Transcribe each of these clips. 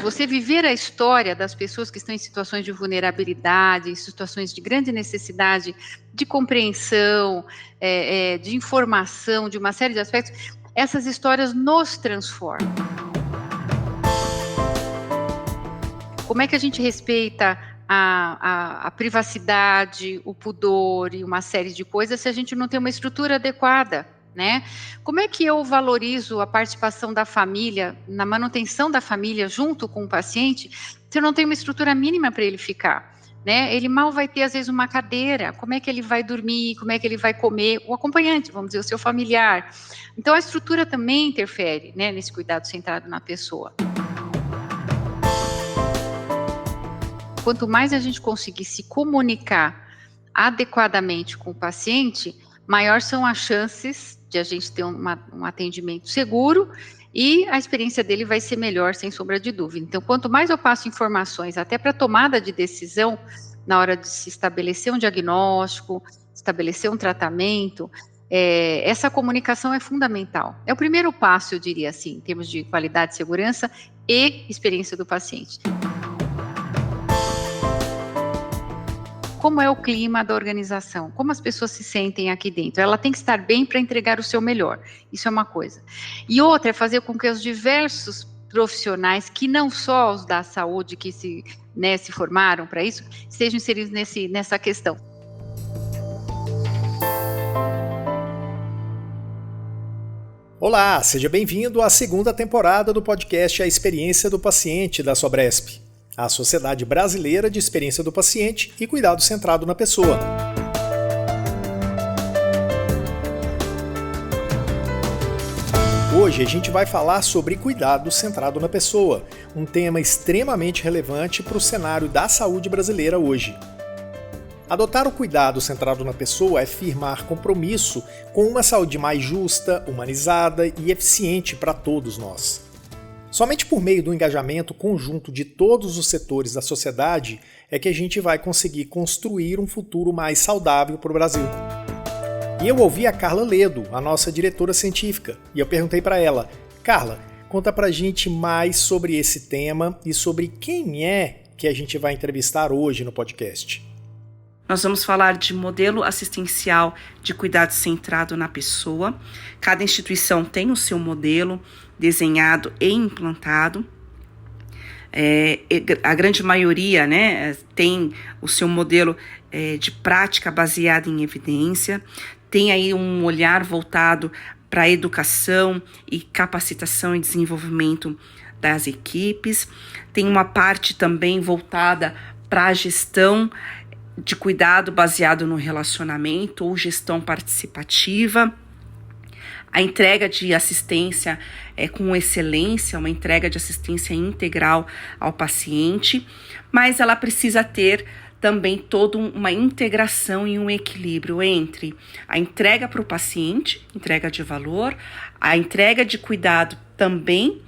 Você viver a história das pessoas que estão em situações de vulnerabilidade, em situações de grande necessidade de compreensão, de informação, de uma série de aspectos, essas histórias nos transformam. Como é que a gente respeita a privacidade, o pudor e uma série de coisas se a gente não tem uma estrutura adequada, né? Como é que eu valorizo a participação da família, na manutenção da família junto com o paciente, se eu não tenho uma estrutura mínima para ele ficar? Né? Ele mal vai ter, às vezes, uma cadeira, como é que ele vai dormir, como é que ele vai comer, o acompanhante, vamos dizer, o seu familiar. Então, a estrutura também interfere, né, nesse cuidado centrado na pessoa. Quanto mais a gente conseguir se comunicar adequadamente com o paciente, maior são as chances de a gente ter um atendimento seguro e a experiência dele vai ser melhor, sem sombra de dúvida. Então, quanto mais eu passo informações, até para tomada de decisão, na hora de se estabelecer um diagnóstico, estabelecer um tratamento, essa comunicação é fundamental. É o primeiro passo, eu diria assim, em termos de qualidade, segurança e experiência do paciente. Como é o clima da organização? Como as pessoas se sentem aqui dentro? Ela tem que estar bem para entregar o seu melhor. Isso é uma coisa. E outra é fazer com que os diversos profissionais, que não só os da saúde que se formaram para isso, estejam inseridos nessa questão. Olá, seja bem-vindo à segunda temporada do podcast A Experiência do Paciente da Sobresp, a Sociedade Brasileira de Experiência do Paciente e Cuidado Centrado na Pessoa. Hoje a gente vai falar sobre cuidado centrado na pessoa, um tema extremamente relevante para o cenário da saúde brasileira hoje. Adotar o cuidado centrado na pessoa é firmar compromisso com uma saúde mais justa, humanizada e eficiente para todos nós. Somente por meio do engajamento conjunto de todos os setores da sociedade é que a gente vai conseguir construir um futuro mais saudável para o Brasil. E eu ouvi a Carla Ledo, a nossa diretora científica, e eu perguntei para ela: Carla, conta pra gente mais sobre esse tema e sobre quem é que a gente vai entrevistar hoje no podcast. Nós vamos falar de modelo assistencial de cuidado centrado na pessoa. Cada instituição tem o seu modelo desenhado e implantado. A grande maioria, tem o seu modelo de prática baseada em evidência. Tem aí um olhar voltado para a educação e capacitação e desenvolvimento das equipes. Tem uma parte também voltada para a gestão de cuidado baseado no relacionamento ou gestão participativa. A entrega de assistência com excelência, uma entrega de assistência integral ao paciente, mas ela precisa ter também toda uma integração e um equilíbrio entre a entrega para o paciente, entrega de valor, a entrega de cuidado também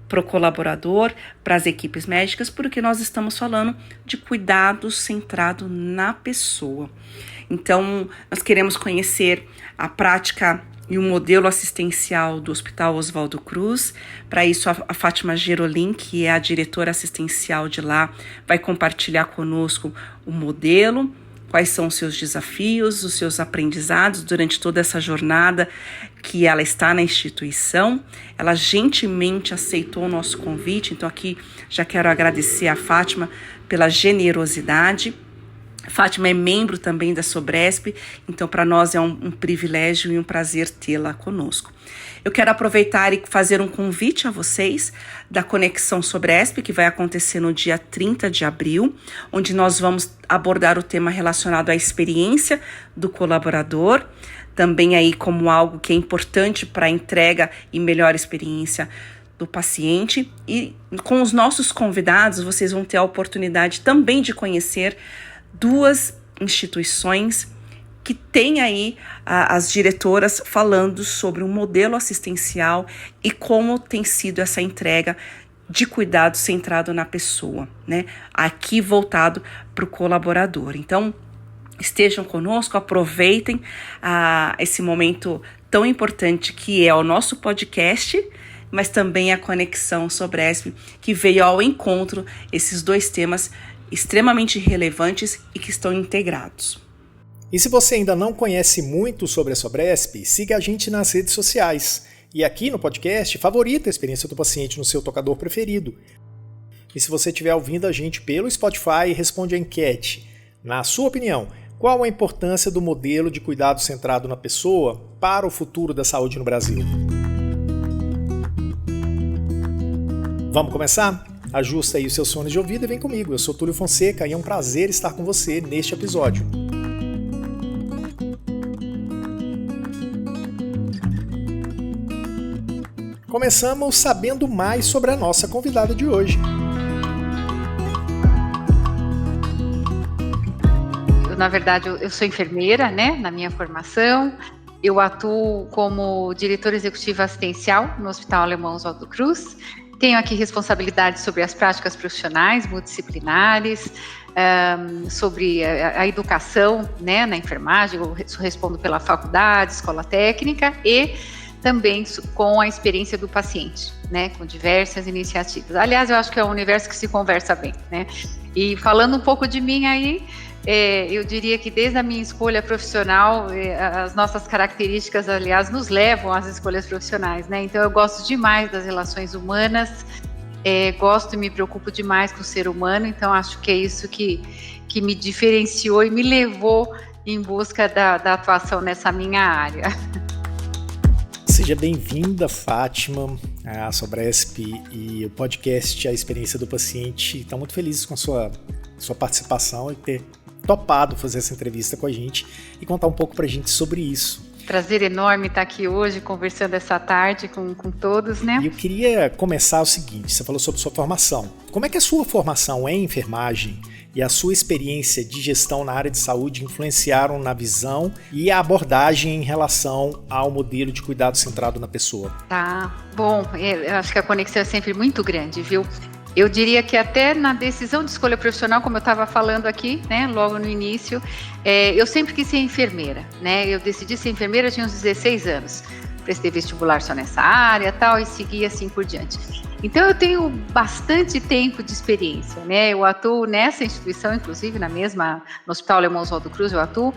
para o colaborador, para as equipes médicas, porque nós estamos falando de cuidado centrado na pessoa. Então, nós queremos conhecer a prática e o modelo assistencial do Hospital Oswaldo Cruz. Para isso, a Fátima Gerolin, que é a diretora assistencial de lá, vai compartilhar conosco o modelo, quais são os seus desafios, os seus aprendizados durante toda essa jornada que ela está na instituição. Ela gentilmente aceitou o nosso convite, então aqui já quero agradecer a Fátima pela generosidade. A Fátima é membro também da Sobresp, então para nós é um privilégio e um prazer tê-la conosco. Eu quero aproveitar e fazer um convite a vocês da Conexão Sobresp, que vai acontecer no dia 30 de abril, onde nós vamos abordar o tema relacionado à experiência do colaborador, também aí como algo que é importante para a entrega e melhor experiência do paciente. E com os nossos convidados, vocês vão ter a oportunidade também de conhecer duas instituições que têm aí as diretoras falando sobre um modelo assistencial e como tem sido essa entrega de cuidado centrado na pessoa, aqui voltado para o colaborador. Então, estejam conosco, aproveitem esse momento tão importante que é o nosso podcast mas também a conexão Sobresp, que veio ao encontro esses dois temas extremamente relevantes e que estão integrados. E se você ainda não conhece muito sobre a Sobresp, siga a gente nas redes sociais. E aqui no podcast, favorita a experiência do paciente no seu tocador preferido. E se você estiver ouvindo a gente pelo Spotify, responde a enquete. Na sua opinião, qual a importância do modelo de cuidado centrado na pessoa para o futuro da saúde no Brasil? Vamos começar? Ajusta aí os seus fones de ouvido e vem comigo. Eu sou Túlio Fonseca e é um prazer estar com você neste episódio. Começamos sabendo mais sobre a nossa convidada de hoje. Na verdade, eu sou enfermeira, né, na minha formação. Eu atuo como diretora executiva assistencial no Hospital Alemão Oswaldo Cruz. Tenho aqui responsabilidade sobre as práticas profissionais multidisciplinares, sobre a educação, né, na enfermagem. Eu respondo pela faculdade, escola técnica e também com a experiência do paciente, né, com diversas iniciativas. Aliás, eu acho que é um universo que se conversa bem, né? E falando um pouco de mim aí, eu diria que desde a minha escolha profissional, as nossas características, aliás, nos levam às escolhas profissionais, né? Então, eu gosto demais das relações humanas, gosto e me preocupo demais com o ser humano, então acho que é isso que me diferenciou e me levou em busca da atuação nessa minha área. Seja bem-vinda, Fátima, à Sobresp e o podcast A Experiência do Paciente. Estamos muito felizes com a sua participação e ter topado fazer essa entrevista com a gente e contar um pouco para a gente sobre isso. Prazer enorme estar aqui hoje, conversando essa tarde com todos, né? E eu queria começar o seguinte, você falou sobre sua formação. Como é que a sua formação em enfermagem e a sua experiência de gestão na área de saúde influenciaram na visão e a abordagem em relação ao modelo de cuidado centrado na pessoa? Tá, bom, eu acho que a conexão é sempre muito grande, viu? Eu diria que até na decisão de escolha profissional, como eu estava falando aqui, né, logo no início, eu sempre quis ser enfermeira, né? Eu decidi ser enfermeira, eu tinha uns 16 anos. Prestei vestibular só nessa área tal, e segui assim por diante. Então eu tenho bastante tempo de experiência, né? Eu atuo nessa instituição, inclusive no Hospital Alemão Oswaldo Cruz, eu atuo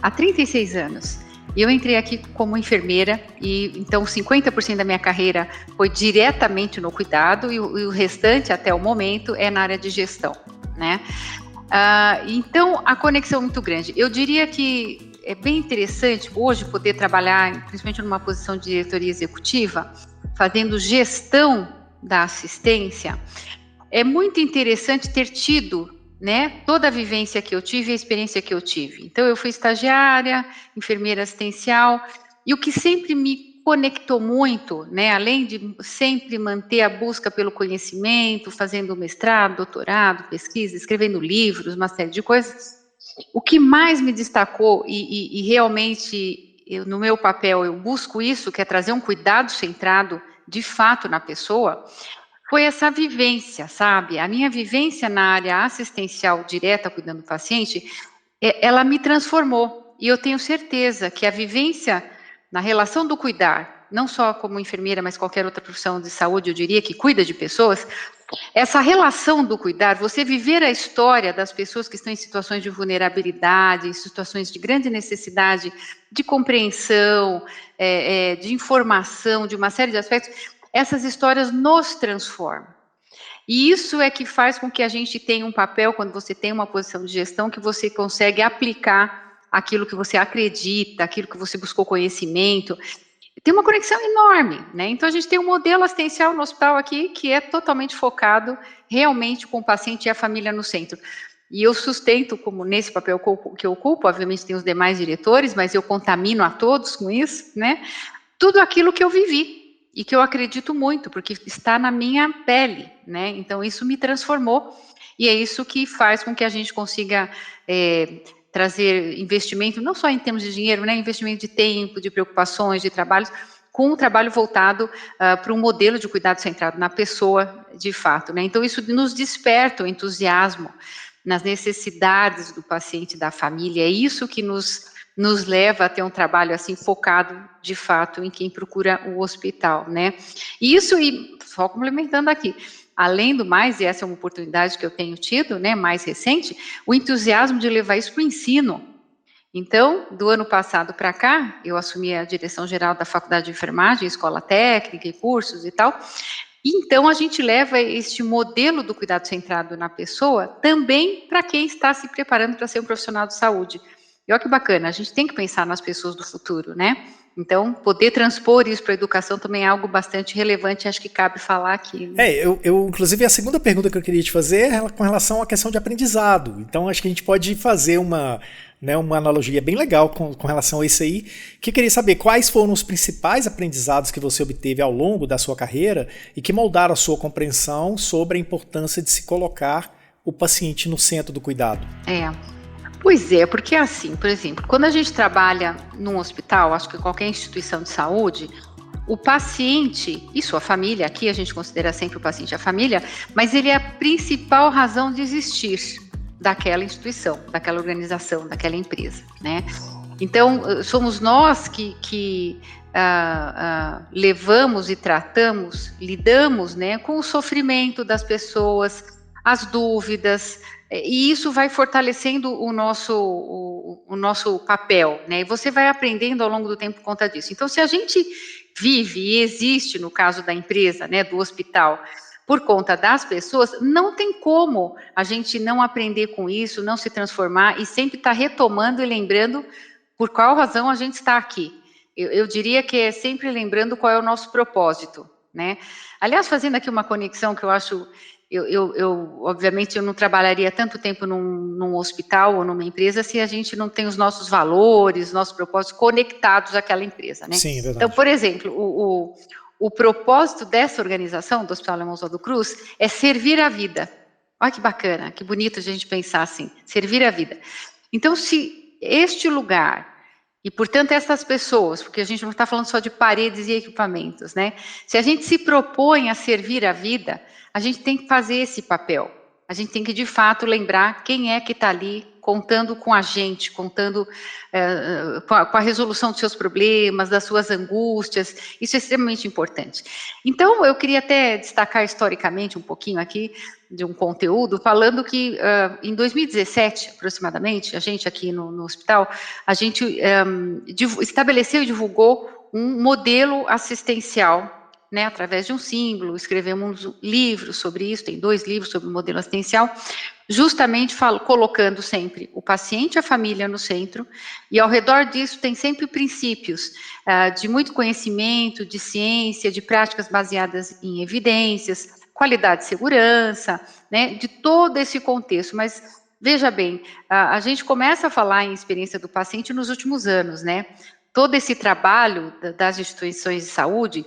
há 36 anos. E eu entrei aqui como enfermeira e então 50% da minha carreira foi diretamente no cuidado e o restante até o momento é na área de gestão, né? Então a conexão é muito grande. Eu diria que é bem interessante hoje poder trabalhar, principalmente numa posição de diretoria executiva, fazendo gestão da assistência. É muito interessante ter tido, né, toda a vivência que eu tive e a experiência que eu tive. Então, eu fui estagiária, enfermeira assistencial, e o que sempre me conectou muito, né, além de sempre manter a busca pelo conhecimento, fazendo mestrado, doutorado, pesquisa, escrevendo livros, uma série de coisas, o que mais me destacou e realmente, no meu papel, eu busco isso, que é trazer um cuidado centrado, de fato, na pessoa, foi essa vivência, sabe? A minha vivência na área assistencial direta, cuidando do paciente, ela me transformou. E eu tenho certeza que a vivência na relação do cuidar, não só como enfermeira, mas qualquer outra profissão de saúde, eu diria, que cuida de pessoas, essa relação do cuidar, você viver a história das pessoas que estão em situações de vulnerabilidade, em situações de grande necessidade de compreensão, de informação, de uma série de aspectos, essas histórias nos transformam. E isso é que faz com que a gente tenha um papel, quando você tem uma posição de gestão, que você consegue aplicar aquilo que você acredita, aquilo que você buscou conhecimento. Tem uma conexão enorme, né? Então, a gente tem um modelo assistencial no hospital aqui que é totalmente focado realmente com o paciente e a família no centro. E eu sustento, como nesse papel que eu ocupo, obviamente tem os demais diretores, mas eu contamino a todos com isso, né? Tudo aquilo que eu vivi. E que eu acredito muito, porque está na minha pele, né? Então, isso me transformou, e é isso que faz com que a gente consiga trazer investimento, não só em termos de dinheiro, né? Investimento de tempo, de preocupações, de trabalhos, com um trabalho voltado para um modelo de cuidado centrado na pessoa, de fato, né? Então, isso nos desperta o entusiasmo nas necessidades do paciente e da família, é isso que nos nos leva a ter um trabalho assim focado, de fato, em quem procura o hospital, né? Isso, e só complementando aqui, além do mais, e essa é uma oportunidade que eu tenho tido, né, mais recente, o entusiasmo de levar isso para o ensino. Então, do ano passado para cá, eu assumi a direção geral da Faculdade de Enfermagem, escola técnica e cursos e tal. Então, a gente leva este modelo do cuidado centrado na pessoa também para quem está se preparando para ser um profissional de saúde. E olha que bacana, a gente tem que pensar nas pessoas do futuro, né? Então, poder transpor isso para a educação também é algo bastante relevante, acho que cabe falar aqui. Né? Inclusive, a segunda pergunta que eu queria te fazer é com relação à questão de aprendizado. Então, acho que a gente pode fazer uma analogia bem legal com relação a isso aí, que eu queria saber quais foram os principais aprendizados que você obteve ao longo da sua carreira e que moldaram a sua compreensão sobre a importância de se colocar o paciente no centro do cuidado. Pois é, porque assim, por exemplo, quando a gente trabalha num hospital, acho que qualquer instituição de saúde, o paciente e sua família, aqui a gente considera sempre o paciente e a família, mas ele é a principal razão de existir daquela instituição, daquela organização, daquela empresa, né? Então, somos nós que levamos e tratamos, lidamos, né, com o sofrimento das pessoas, as dúvidas, e isso vai fortalecendo o nosso papel, né? E você vai aprendendo ao longo do tempo por conta disso. Então, se a gente vive e existe, no caso da empresa, né, do hospital, por conta das pessoas, não tem como a gente não aprender com isso, não se transformar e sempre estar retomando e lembrando por qual razão a gente está aqui. Eu diria que é sempre lembrando qual é o nosso propósito, né? Aliás, fazendo aqui uma conexão que eu acho... obviamente, eu não trabalharia tanto tempo num hospital ou numa empresa se a gente não tem os nossos valores, nossos propósitos conectados àquela empresa, né? Sim, é verdade. Então, por exemplo, o propósito dessa organização, do Hospital Alemão Oswaldo Cruz, é servir a vida. Olha que bacana, que bonito a gente pensar assim, servir a vida. Então, se este lugar... E, portanto, essas pessoas, porque a gente não está falando só de paredes e equipamentos, né? Se a gente se propõe a servir a vida, a gente tem que fazer esse papel. A gente tem que, de fato, lembrar quem é que está ali contando com a gente, contando com a resolução dos seus problemas, das suas angústias. Isso é extremamente importante. Então, eu queria até destacar historicamente um pouquinho aqui de um conteúdo, falando que em 2017, aproximadamente, a gente aqui no hospital, a gente estabeleceu e divulgou um modelo assistencial, né, através de um símbolo, escrevemos um livro sobre isso, tem 2 livros sobre o modelo assistencial, justamente colocando sempre o paciente e a família no centro, e ao redor disso tem sempre princípios de muito conhecimento, de ciência, de práticas baseadas em evidências, qualidade e segurança, né, de todo esse contexto, mas veja bem, a gente começa a falar em experiência do paciente nos últimos anos, né, todo esse trabalho das instituições de saúde,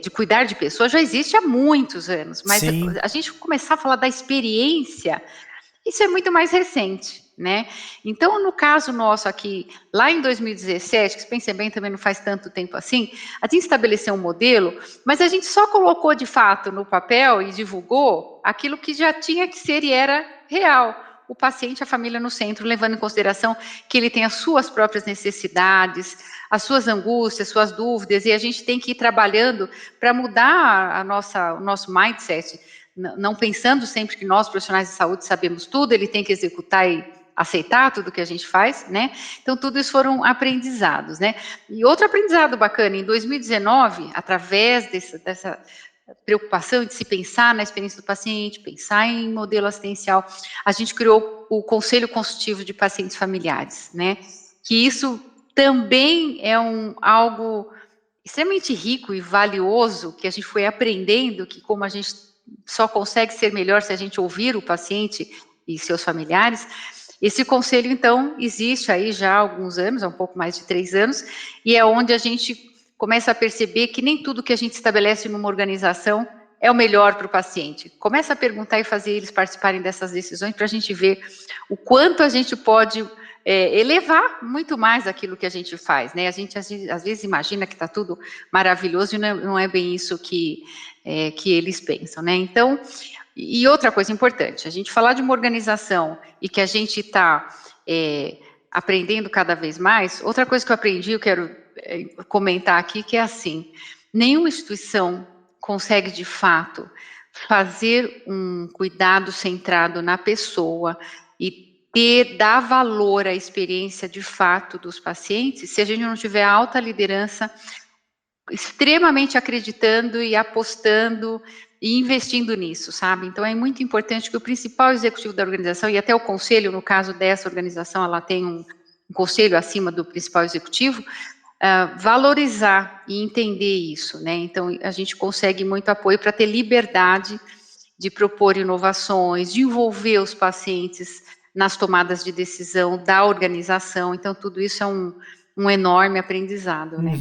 de cuidar de pessoas, já existe há muitos anos, mas a gente começar a falar da experiência, isso é muito mais recente, né? Então, no caso nosso aqui, lá em 2017, que se pensa bem, também não faz tanto tempo assim, a gente estabeleceu um modelo, mas a gente só colocou de fato no papel e divulgou aquilo que já tinha que ser e era real. O paciente, a família no centro, levando em consideração que ele tem as suas próprias necessidades, as suas angústias, suas dúvidas, e a gente tem que ir trabalhando para mudar o nosso mindset, não pensando sempre que nós, profissionais de saúde, sabemos tudo, ele tem que executar e aceitar tudo que a gente faz, né? Então, tudo isso foram aprendizados, né? E outro aprendizado bacana, em 2019, através dessa preocupação de se pensar na experiência do paciente, pensar em modelo assistencial, a gente criou o Conselho Consultivo de Pacientes Familiares, né? Que isso também é algo extremamente rico e valioso, que a gente foi aprendendo que como a gente só consegue ser melhor se a gente ouvir o paciente e seus familiares. Esse conselho, então, existe aí já há alguns anos, há um pouco mais de 3 anos, e é onde a gente começa a perceber que nem tudo que a gente estabelece numa organização é o melhor para o paciente. Começa a perguntar e fazer eles participarem dessas decisões para a gente ver o quanto a gente pode elevar muito mais aquilo que a gente faz, né? A gente às vezes imagina que está tudo maravilhoso e não é bem isso que eles pensam, né? Então, e outra coisa importante, a gente falar de uma organização e que a gente está aprendendo cada vez mais. Outra coisa que eu aprendi, eu quero comentar aqui, que é assim, nenhuma instituição consegue, de fato, fazer um cuidado centrado na pessoa e dar valor à experiência de fato dos pacientes, se a gente não tiver alta liderança extremamente acreditando e apostando e investindo nisso, sabe? Então é muito importante que o principal executivo da organização, e até o conselho, no caso dessa organização, ela tem um conselho acima do principal executivo, valorizar e entender isso, né? Então a gente consegue muito apoio para ter liberdade de propor inovações, de envolver os pacientes nas tomadas de decisão da organização. Então tudo isso é um enorme aprendizado, né?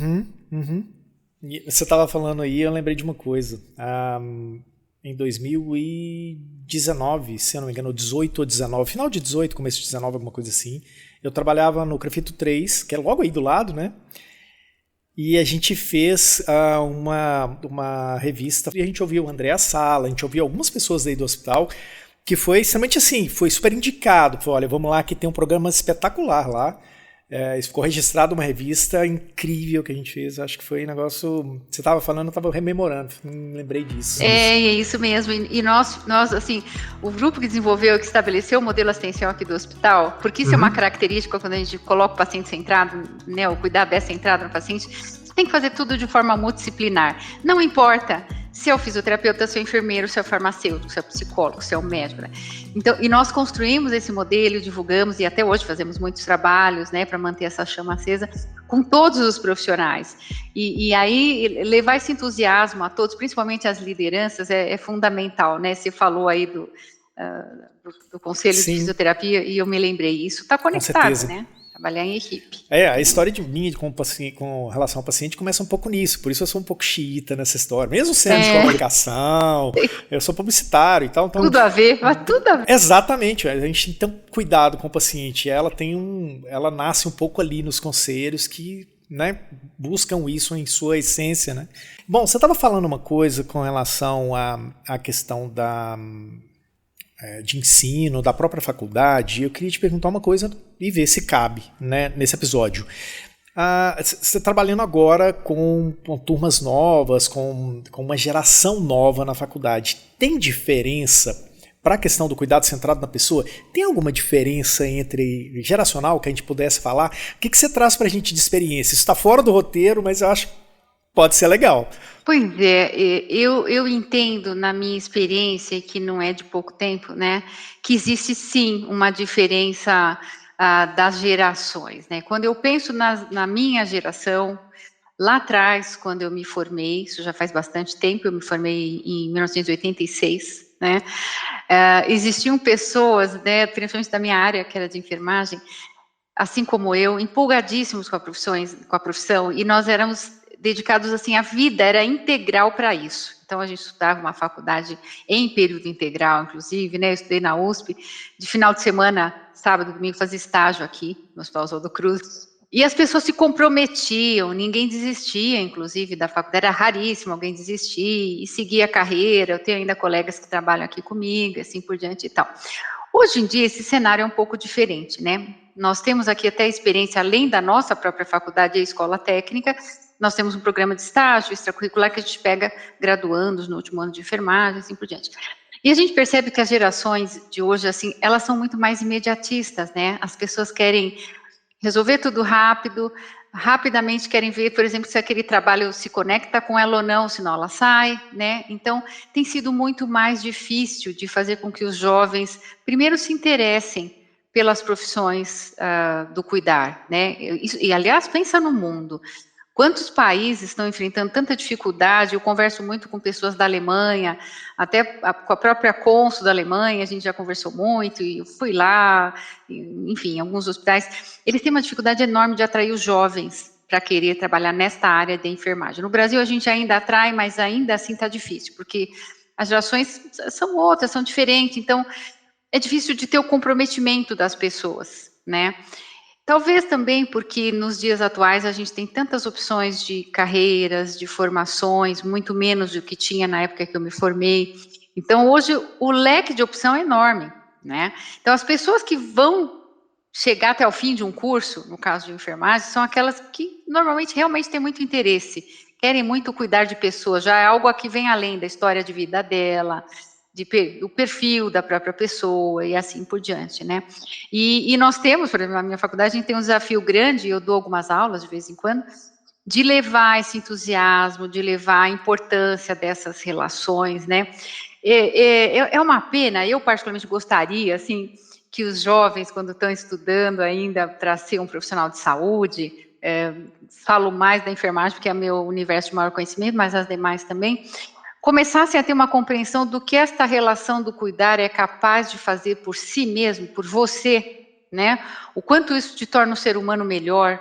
Você estava falando aí, eu lembrei de uma coisa. Em 2019, se eu não me engano, 18 ou 19, final de 18, começo de 19, alguma coisa assim, eu trabalhava no Crefito 3, que é logo aí do lado, né? E a gente fez uma revista, e a gente ouviu o André Sala, a gente ouviu algumas pessoas aí do hospital, que foi extremamente assim, foi super indicado. Foi, olha, vamos lá, que tem um programa espetacular lá. Isso ficou registrado uma revista incrível que a gente fez. Acho que foi um negócio. Você estava falando, eu estava rememorando, não lembrei disso. É isso mesmo. E nós, assim, o grupo que desenvolveu, que estabeleceu o modelo assistencial aqui do hospital, porque isso é uma característica quando a gente coloca o paciente centrado, né? O cuidado é centrado no paciente, você tem que fazer tudo de forma multidisciplinar. Não importa se é o fisioterapeuta, se é o enfermeiro, se é o farmacêutico, se é o psicólogo, se é o médico, né? Então, e nós construímos esse modelo, divulgamos, e até hoje fazemos muitos trabalhos, né, para manter essa chama acesa com todos os profissionais. E aí, levar esse entusiasmo a todos, principalmente as lideranças, é fundamental, né? Você falou aí do Conselho de Fisioterapia, e eu me lembrei, isso está conectado, né? Trabalhar em equipe. A história de mim com relação ao paciente começa um pouco nisso, por isso eu sou um pouco xiita nessa história. Mesmo sendo de comunicação, eu sou publicitário e tal. Então, tudo a ver, mas tudo a ver. Exatamente, a gente tem que ter cuidado com o paciente. Ela nasce um pouco ali nos conselhos que, né, buscam isso em sua essência, né? Bom, você estava falando uma coisa com relação à questão de ensino, da própria faculdade. Eu queria te perguntar uma coisa e ver se cabe, né, nesse episódio. Você trabalhando agora com turmas novas, com uma geração nova na faculdade, tem diferença para a questão do cuidado centrado na pessoa? Tem alguma diferença entre geracional que a gente pudesse falar? O que você traz para a gente de experiência? Isso está fora do roteiro, mas eu acho que pode ser legal. Pois é, eu entendo na minha experiência, que não é de pouco tempo, né, que existe sim uma diferença das gerações, né? Quando eu penso na minha geração, lá atrás, quando eu me formei, isso já faz bastante tempo, eu me formei em 1986, né, existiam pessoas, né, principalmente da minha área, que era de enfermagem, assim como eu, empolgadíssimos com a profissão, e nós éramos dedicados, assim, a vida era integral para isso. Então, a gente estudava uma faculdade em período integral, inclusive, né, eu estudei na USP, de final de semana, sábado e domingo, fazia estágio aqui, no Hospital Oswaldo Cruz, e as pessoas se comprometiam, ninguém desistia, inclusive, da faculdade, era raríssimo alguém desistir e seguir a carreira. Eu tenho ainda colegas que trabalham aqui comigo, assim por diante e tal. Hoje em dia, esse cenário é um pouco diferente, né? Nós temos aqui até experiência, além da nossa própria faculdade e a escola técnica, nós temos um programa de estágio extracurricular que a gente pega graduandos no último ano de enfermagem, assim por diante. E a gente percebe que as gerações de hoje, assim, elas são muito mais imediatistas, né? As pessoas querem resolver tudo rápido, rapidamente querem ver, por exemplo, se aquele trabalho se conecta com ela ou não, senão ela sai, né? Então, tem sido muito mais difícil de fazer com que os jovens, primeiro, se interessem pelas profissões do cuidar, né? E, aliás, pensa no mundo. Quantos países estão enfrentando tanta dificuldade? Eu converso muito com pessoas da Alemanha, até com a própria cônsul da Alemanha, a gente já conversou muito, e eu fui lá, enfim, em alguns hospitais. Eles têm uma dificuldade enorme de atrair os jovens para querer trabalhar nesta área de enfermagem. No Brasil, a gente ainda atrai, mas ainda assim está difícil, porque as gerações são outras, são diferentes, então é difícil de ter o comprometimento das pessoas, né? Talvez também porque nos dias atuais a gente tem tantas opções de carreiras, de formações, muito menos do que tinha na época que eu me formei. Então, hoje, o leque de opção é enorme, né? Então, as pessoas que vão chegar até o fim de um curso, no caso de enfermagem, são aquelas que normalmente realmente têm muito interesse, querem muito cuidar de pessoas, já é algo que vem além da história de vida dela, do perfil da própria pessoa e assim por diante, né? E nós temos, por exemplo, na minha faculdade, a gente tem um desafio grande, eu dou algumas aulas de vez em quando, de levar esse entusiasmo, de levar a importância dessas relações, né? É uma pena, eu particularmente gostaria, assim, que os jovens, quando estão estudando ainda para ser um profissional de saúde, falo mais da enfermagem, porque é meu universo de maior conhecimento, mas as demais também, começassem a ter uma compreensão do que esta relação do cuidar é capaz de fazer por si mesmo, por você, né? O quanto isso te torna um ser humano melhor,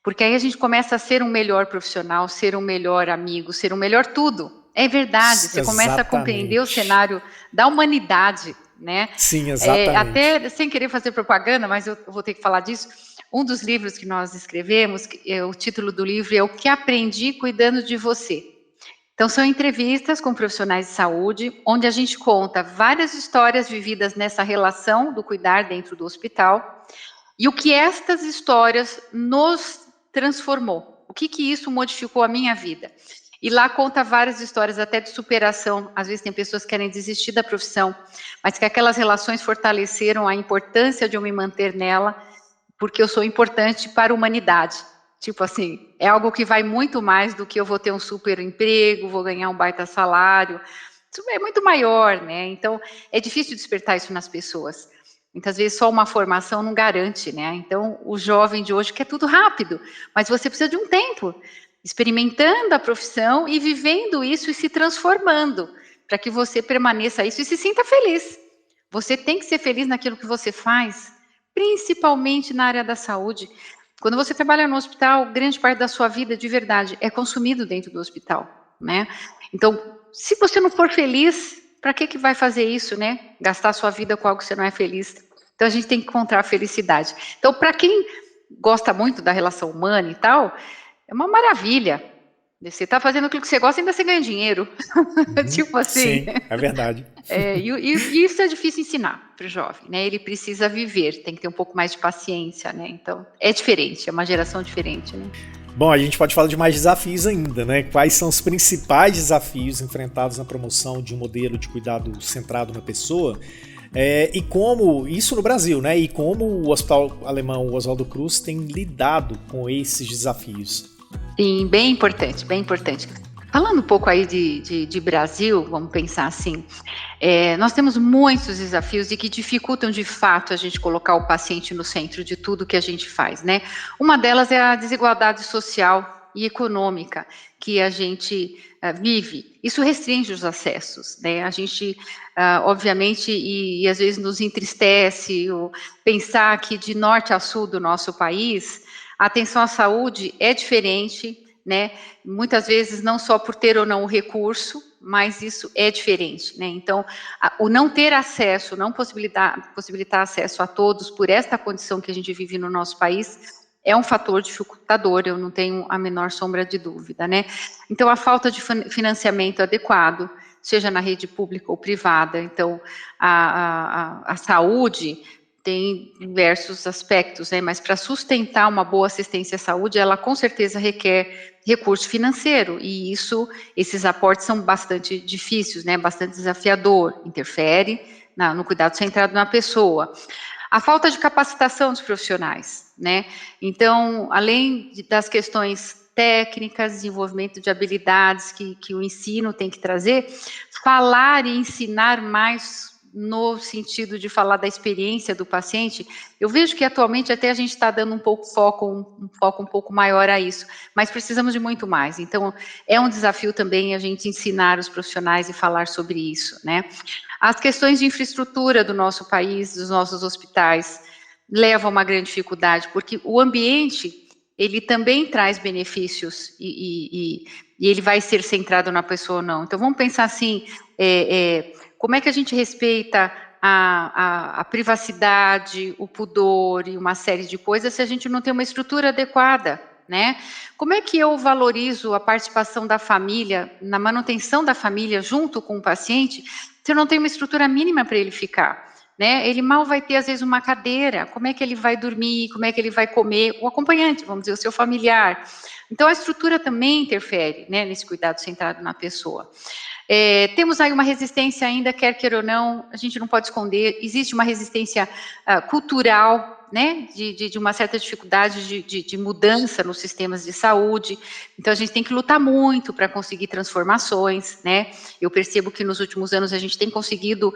porque aí a gente começa a ser um melhor profissional, ser um melhor amigo, ser um melhor tudo. É verdade, você começa a compreender o cenário da humanidade, né? Sim, exatamente. Até sem querer fazer propaganda, mas eu vou ter que falar disso. Um dos livros que nós escrevemos, o título do livro é O que aprendi cuidando de você. Então, são entrevistas com profissionais de saúde, onde a gente conta várias histórias vividas nessa relação do cuidar dentro do hospital, e o que estas histórias nos transformou, o que isso modificou a minha vida. E lá conta várias histórias até de superação, às vezes tem pessoas que querem desistir da profissão, mas que aquelas relações fortaleceram a importância de eu me manter nela, porque eu sou importante para a humanidade. Tipo assim, é algo que vai muito mais do que eu vou ter um super emprego, vou ganhar um baita salário. Isso é muito maior, né? Então, é difícil despertar isso nas pessoas. Muitas vezes só uma formação não garante, né? Então, o jovem de hoje quer tudo rápido, mas você precisa de um tempo, experimentando a profissão e vivendo isso e se transformando, para que você permaneça isso e se sinta feliz. Você tem que ser feliz naquilo que você faz, principalmente na área da saúde. Quando você trabalha no hospital, grande parte da sua vida, de verdade, é consumido dentro do hospital, né? Então, se você não for feliz, para que vai fazer isso, né? Gastar sua vida com algo que você não é feliz. Então, a gente tem que encontrar a felicidade. Então, para quem gosta muito da relação humana e tal, é uma maravilha. Você está fazendo aquilo que você gosta e ainda você ganha dinheiro. Tipo assim. Sim, é verdade. E isso é difícil ensinar para o jovem, né? Ele precisa viver, tem que ter um pouco mais de paciência, né? Então, é diferente, é uma geração diferente, né? Bom, a gente pode falar de mais desafios ainda, né? Quais são os principais desafios enfrentados na promoção de um modelo de cuidado centrado na pessoa? E como, isso no Brasil, né? E como o Hospital Alemão Oswaldo Cruz tem lidado com esses desafios? Sim, bem importante, bem importante. Falando um pouco aí de Brasil, vamos pensar assim, nós temos muitos desafios e que dificultam de fato a gente colocar o paciente no centro de tudo que a gente faz, né? Uma delas é a desigualdade social e econômica que a gente vive. Isso restringe os acessos, né? A gente, obviamente, e às vezes nos entristece pensar que de norte a sul do nosso país, a atenção à saúde é diferente, né? Muitas vezes não só por ter ou não o recurso, mas isso é diferente, né? Então, o não ter acesso, não possibilitar acesso a todos por esta condição que a gente vive no nosso país, é um fator dificultador, eu não tenho a menor sombra de dúvida, né? Então, a falta de financiamento adequado, seja na rede pública ou privada, então, a saúde tem diversos aspectos, né? Mas para sustentar uma boa assistência à saúde, ela com certeza requer recurso financeiro, e esses aportes são bastante difíceis, né? Bastante desafiador, interfere no cuidado centrado na pessoa. A falta de capacitação dos profissionais, né? Então, além das questões técnicas, desenvolvimento de habilidades que o ensino tem que trazer, falar e ensinar mais no sentido de falar da experiência do paciente, eu vejo que atualmente até a gente está dando um foco um pouco maior a isso, mas precisamos de muito mais. Então, é um desafio também a gente ensinar os profissionais e falar sobre isso, né? As questões de infraestrutura do nosso país, dos nossos hospitais, levam a uma grande dificuldade, porque o ambiente, ele também traz benefícios e ele vai ser centrado na pessoa ou não. Então, vamos pensar assim, como é que a gente respeita a privacidade, o pudor e uma série de coisas se a gente não tem uma estrutura adequada, né? Como é que eu valorizo a participação da família, na manutenção da família junto com o paciente, se eu não tenho uma estrutura mínima para ele ficar? né? Ele mal vai ter, às vezes, uma cadeira. Como é que ele vai dormir? Como é que ele vai comer? O acompanhante, vamos dizer, o seu familiar. Então, a estrutura também interfere, né, nesse cuidado centrado na pessoa. Temos aí uma resistência ainda, quer queira ou não, a gente não pode esconder, existe uma resistência cultural, né, de uma certa dificuldade de mudança nos sistemas de saúde. Então, a gente tem que lutar muito para conseguir transformações, né? Eu percebo que nos últimos anos a gente tem conseguido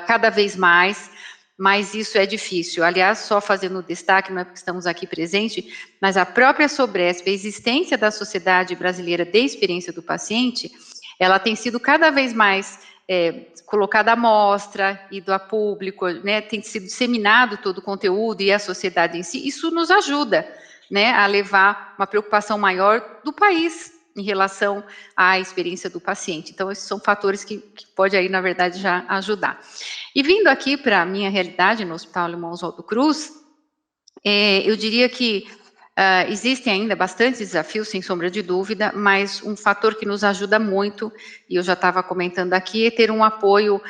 cada vez mais, mas isso é difícil. Aliás, só fazendo destaque, não é porque estamos aqui presentes, mas a própria Sobresp, a existência da Sociedade Brasileira de Experiência do Paciente, ela tem sido cada vez mais colocada à mostra, ido a público, né, tem sido disseminado todo o conteúdo e a sociedade em si. Isso nos ajuda, né, a levar uma preocupação maior do país em relação à experiência do paciente. Então, esses são fatores que pode aí, na verdade, já ajudar. E vindo aqui para a minha realidade no Hospital Alemão Oswaldo Cruz, eu diria que existem ainda bastantes desafios, sem sombra de dúvida, mas um fator que nos ajuda muito, e eu já estava comentando aqui, é ter um apoio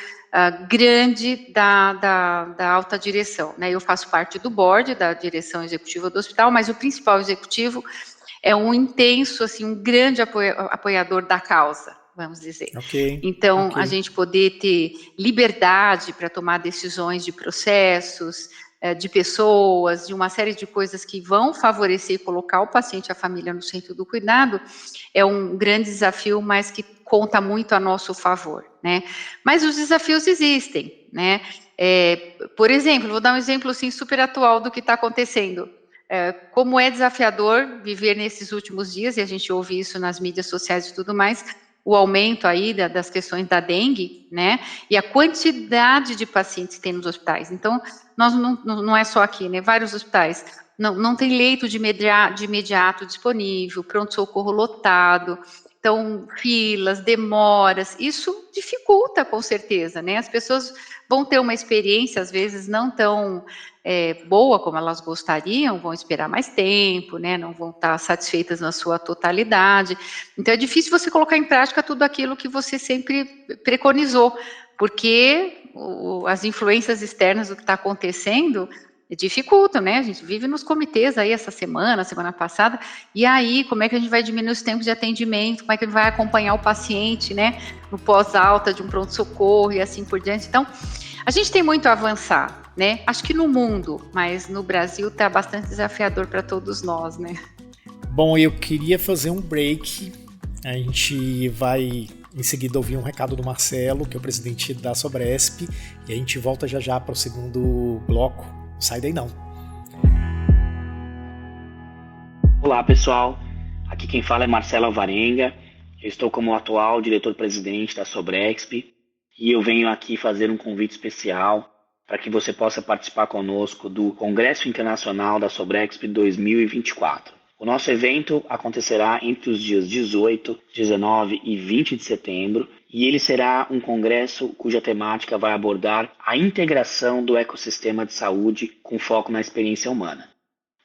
grande da alta direção, né? Eu faço parte do board, da direção executiva do hospital, mas o principal executivo é um intenso, assim, um grande apoiador da causa, vamos dizer. Então, a gente poder ter liberdade para tomar decisões de processos, de pessoas, de uma série de coisas que vão favorecer e colocar o paciente e a família no centro do cuidado, é um grande desafio, mas que conta muito a nosso favor, né? Mas os desafios existem, né? Por exemplo, vou dar um exemplo, assim, super atual do que está acontecendo. Como é desafiador viver nesses últimos dias, e a gente ouve isso nas mídias sociais e tudo mais, o aumento aí das questões da dengue, né, e a quantidade de pacientes que tem nos hospitais. Então, nós não é só aqui, né, vários hospitais, não tem leito de imediato disponível, pronto-socorro lotado, então, filas, demoras, isso dificulta, com certeza, né, as pessoas vão ter uma experiência, às vezes, não tão boa como elas gostariam, vão esperar mais tempo, né, não vão estar satisfeitas na sua totalidade. Então, é difícil você colocar em prática tudo aquilo que você sempre preconizou, porque as influências externas do que está acontecendo dificultam, né? A gente vive nos comitês aí essa semana passada, e aí, como é que a gente vai diminuir os tempos de atendimento, como é que a gente vai acompanhar o paciente, né, no pós-alta de um pronto-socorro e assim por diante. Então, a gente tem muito a avançar, né? Acho que no mundo, mas no Brasil está bastante desafiador para todos nós, né? Bom, eu queria fazer um break. A gente vai em seguida ouvir um recado do Marcelo, que é o presidente da Sobresp, e a gente volta já para o segundo bloco. Não sai daí não. Olá, pessoal. Aqui quem fala é Marcelo Alvarenga. Eu estou como atual diretor-presidente da Sobresp e eu venho aqui fazer um convite especial para que você possa participar conosco do Congresso Internacional da Sobresp 2024. O nosso evento acontecerá entre os dias 18, 19 e 20 de setembro e ele será um congresso cuja temática vai abordar a integração do ecossistema de saúde com foco na experiência humana.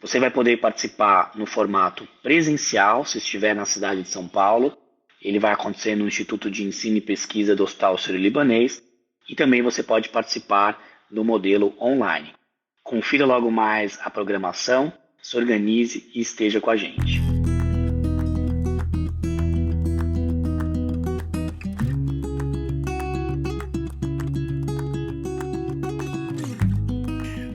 Você vai poder participar no formato presencial, se estiver na cidade de São Paulo. Ele vai acontecer no Instituto de Ensino e Pesquisa do Hospital Sírio-Libanês e também você pode participar no modelo online. Confira logo mais a programação, se organize e esteja com a gente.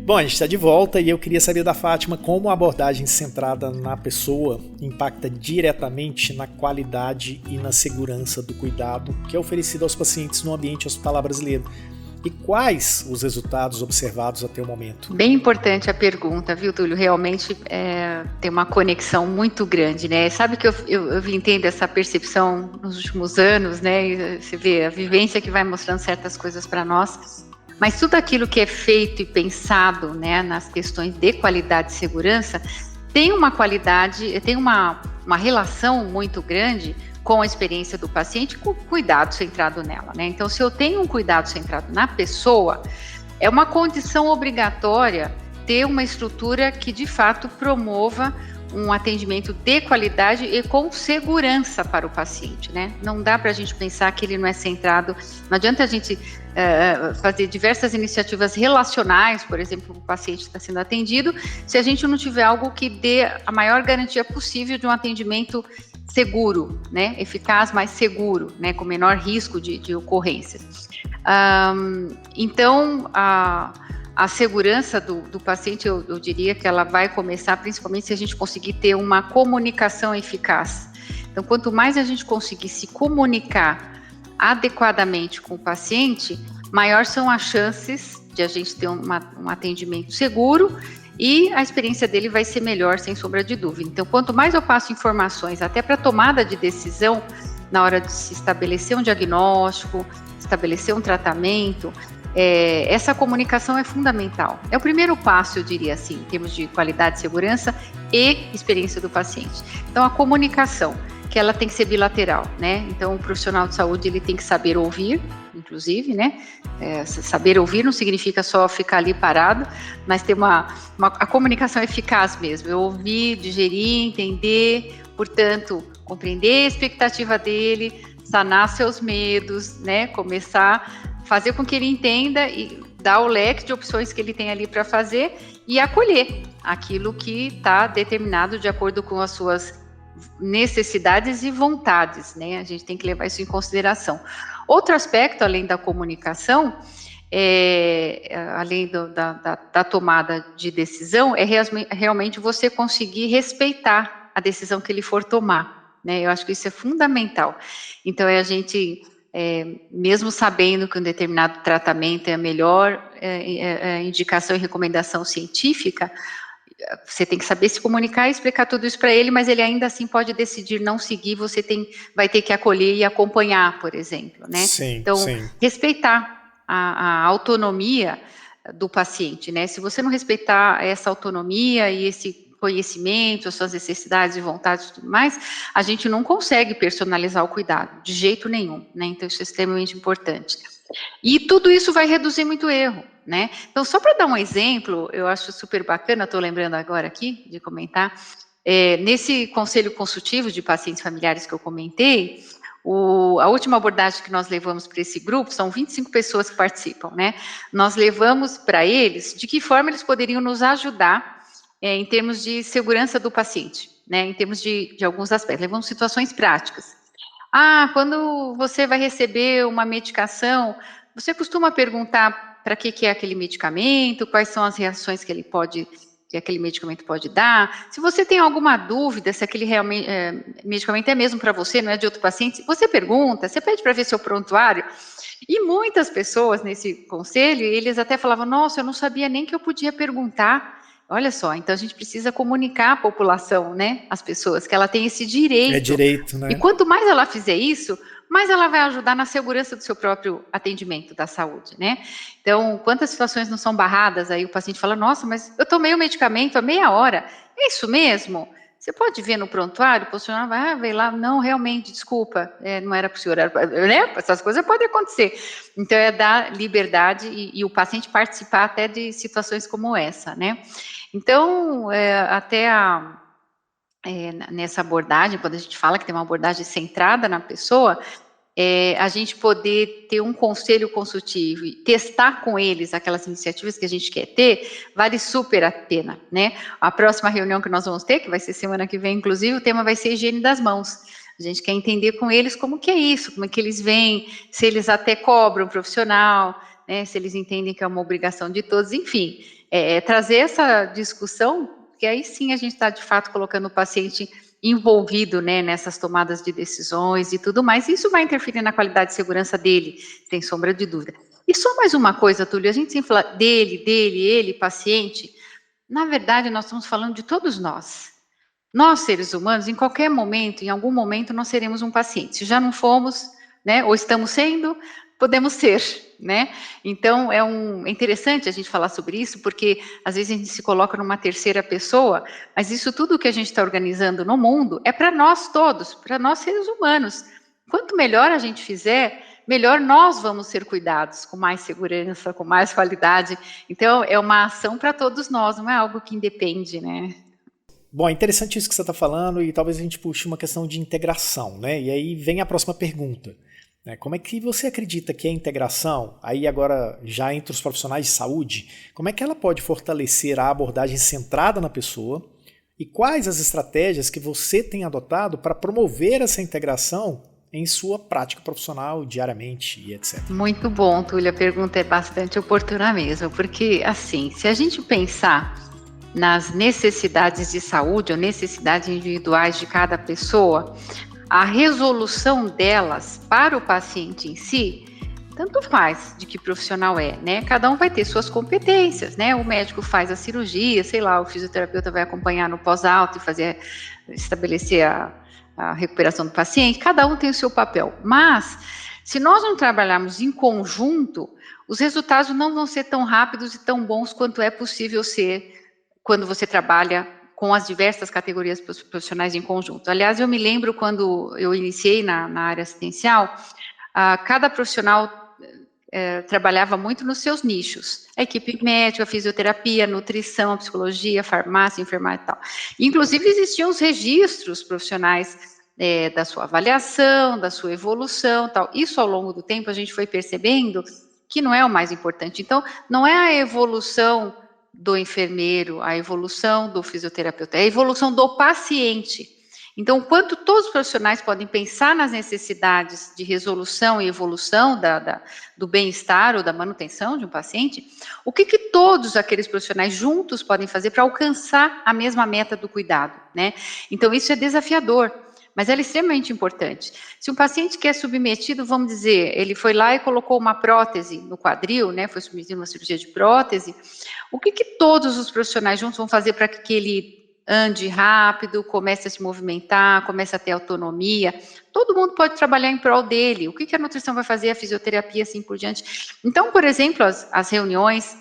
Bom, a gente está de volta e eu queria saber da Fátima como a abordagem centrada na pessoa impacta diretamente na qualidade e na segurança do cuidado que é oferecido aos pacientes no ambiente hospitalar brasileiro. E quais os resultados observados até o momento? Bem importante a pergunta, viu, Túlio? Realmente tem uma conexão muito grande, né? Sabe que eu vim tendo essa percepção nos últimos anos, né? E você vê a vivência que vai mostrando certas coisas para nós. Mas tudo aquilo que é feito e pensado, né, nas questões de qualidade e segurança tem uma qualidade, tem uma relação muito grande com a experiência do paciente, com o cuidado centrado nela, né? Então, se eu tenho um cuidado centrado na pessoa, é uma condição obrigatória ter uma estrutura que, de fato, promova um atendimento de qualidade e com segurança para o paciente, né? Não dá para a gente pensar que ele não é centrado, não adianta a gente fazer diversas iniciativas relacionais, por exemplo, o paciente está sendo atendido, se a gente não tiver algo que dê a maior garantia possível de um atendimento seguro, né? Eficaz, mas seguro, né? Com menor risco de ocorrência. Então, a segurança do paciente, eu diria que ela vai começar principalmente se a gente conseguir ter uma comunicação eficaz. Então, quanto mais a gente conseguir se comunicar adequadamente com o paciente, maior são as chances de a gente ter um atendimento seguro e a experiência dele vai ser melhor, sem sombra de dúvida. Então, quanto mais eu passo informações, até para tomada de decisão, na hora de se estabelecer um diagnóstico, estabelecer um tratamento, essa comunicação é fundamental. É o primeiro passo, eu diria assim, em termos de qualidade, segurança e experiência do paciente. Então, a comunicação, que ela tem que ser bilateral, né? Então, o profissional de saúde, ele tem que saber ouvir, inclusive, né? Saber ouvir não significa só ficar ali parado, mas ter a comunicação eficaz mesmo. Eu ouvir, digerir, entender, portanto, compreender a expectativa dele, sanar seus medos, né? Começar a fazer com que ele entenda e dar o leque de opções que ele tem ali para fazer e acolher aquilo que está determinado de acordo com as suas necessidades e vontades, né? A gente tem que levar isso em consideração. Outro aspecto, além da comunicação, além da tomada de decisão, é realmente você conseguir respeitar a decisão que ele for tomar, né? Eu acho que isso é fundamental. Então, a gente, mesmo sabendo que um determinado tratamento é a melhor indicação e recomendação científica, você tem que saber se comunicar e explicar tudo isso para ele, mas ele ainda assim pode decidir não seguir, você vai ter que acolher e acompanhar, por exemplo, né? Sim, então, sim. Respeitar a autonomia do paciente, né? Se você não respeitar essa autonomia e esse conhecimento, as suas necessidades e vontades e tudo mais, a gente não consegue personalizar o cuidado, de jeito nenhum, né? Então, isso é extremamente importante. E tudo isso vai reduzir muito erro, né? Então, só para dar um exemplo, eu acho super bacana, estou lembrando agora aqui de comentar, nesse conselho consultivo de pacientes familiares que eu comentei, a última abordagem que nós levamos para esse grupo, são 25 pessoas que participam, né? Nós levamos para eles de que forma eles poderiam nos ajudar em termos de segurança do paciente, né? Em termos de alguns aspectos, levamos situações práticas. Quando você vai receber uma medicação, você costuma perguntar para que é aquele medicamento, quais são as reações que aquele medicamento pode dar. Se você tem alguma dúvida se aquele medicamento é mesmo para você, não é de outro paciente, você pergunta, você pede para ver seu prontuário. E muitas pessoas nesse conselho, eles até falavam, nossa, eu não sabia nem que eu podia perguntar. Olha só, então a gente precisa comunicar à população, né, as pessoas, que ela tem esse direito. É direito, né? E quanto mais ela fizer isso, mais ela vai ajudar na segurança do seu próprio atendimento da saúde, né? Então, quantas situações não são barradas, aí o paciente fala, nossa, mas eu tomei o medicamento há meia hora, é isso mesmo? Você pode ver no prontuário, o profissional vai ver lá, não, realmente, desculpa, não era para o senhor, né? Essas coisas podem acontecer. Então, é dar liberdade e o paciente participar até de situações como essa, né? Então, nessa abordagem, quando a gente fala que tem uma abordagem centrada na pessoa, a gente poder ter um conselho consultivo e testar com eles aquelas iniciativas que a gente quer ter, vale super a pena, né? A próxima reunião que nós vamos ter, que vai ser semana que vem, inclusive, o tema vai ser higiene das mãos. A gente quer entender com eles como que é isso, como é que eles veem, se eles até cobram profissional, né? Se eles entendem que é uma obrigação de todos, enfim. Trazer essa discussão, porque aí sim a gente está, de fato, colocando o paciente envolvido, né, nessas tomadas de decisões e tudo mais, e isso vai interferir na qualidade de segurança dele, sem sombra de dúvida. E só mais uma coisa, Túlio, a gente sempre fala dele, ele, paciente, na verdade nós estamos falando de todos nós. Nós, seres humanos, em qualquer momento, em algum momento, nós seremos um paciente. Se já não fomos, né, ou estamos sendo, podemos ser, né? Então, é interessante a gente falar sobre isso, porque às vezes a gente se coloca numa terceira pessoa, mas isso tudo que a gente está organizando no mundo é para nós todos, para nós seres humanos. Quanto melhor a gente fizer, melhor nós vamos ser cuidados, com mais segurança, com mais qualidade. Então, é uma ação para todos nós, não é algo que independe, né? Bom, é interessante isso que você está falando e talvez a gente puxe uma questão de integração, né? E aí vem a próxima pergunta, né? Como é que você acredita que a integração, aí agora já entre os profissionais de saúde, como é que ela pode fortalecer a abordagem centrada na pessoa e quais as estratégias que você tem adotado para promover essa integração em sua prática profissional, diariamente e etc. Muito bom, Túlio, a pergunta é bastante oportuna mesmo, porque assim, se a gente pensar nas necessidades de saúde ou necessidades individuais de cada pessoa, a resolução delas para o paciente em si, tanto faz de que profissional é, né? Cada um vai ter suas competências, né? O médico faz a cirurgia, sei lá, o fisioterapeuta vai acompanhar no pós-alto e estabelecer a recuperação do paciente, cada um tem o seu papel. Mas, se nós não trabalharmos em conjunto, os resultados não vão ser tão rápidos e tão bons quanto é possível ser quando você trabalha com as diversas categorias profissionais em conjunto. Aliás, eu me lembro quando eu iniciei na área assistencial, cada profissional trabalhava muito nos seus nichos. A equipe médica, a fisioterapia, a nutrição, a psicologia, a farmácia, a enfermagem e tal. Inclusive, existiam os registros profissionais da sua avaliação, da sua evolução, tal. Isso, ao longo do tempo, a gente foi percebendo que não é o mais importante. Então, não é a evolução do enfermeiro, a evolução do fisioterapeuta, é a evolução do paciente. Então, quanto todos os profissionais podem pensar nas necessidades de resolução e evolução do bem-estar ou da manutenção de um paciente, o que todos aqueles profissionais juntos podem fazer para alcançar a mesma meta do cuidado, né? Então, isso é desafiador, mas é extremamente importante. Se um paciente que é submetido, vamos dizer, ele foi lá e colocou uma prótese no quadril, né, foi submetido a uma cirurgia de prótese, o que todos os profissionais juntos vão fazer para que ele ande rápido, comece a se movimentar, comece a ter autonomia? Todo mundo pode trabalhar em prol dele. O que a nutrição vai fazer, a fisioterapia, assim por diante. Então, por exemplo, as reuniões,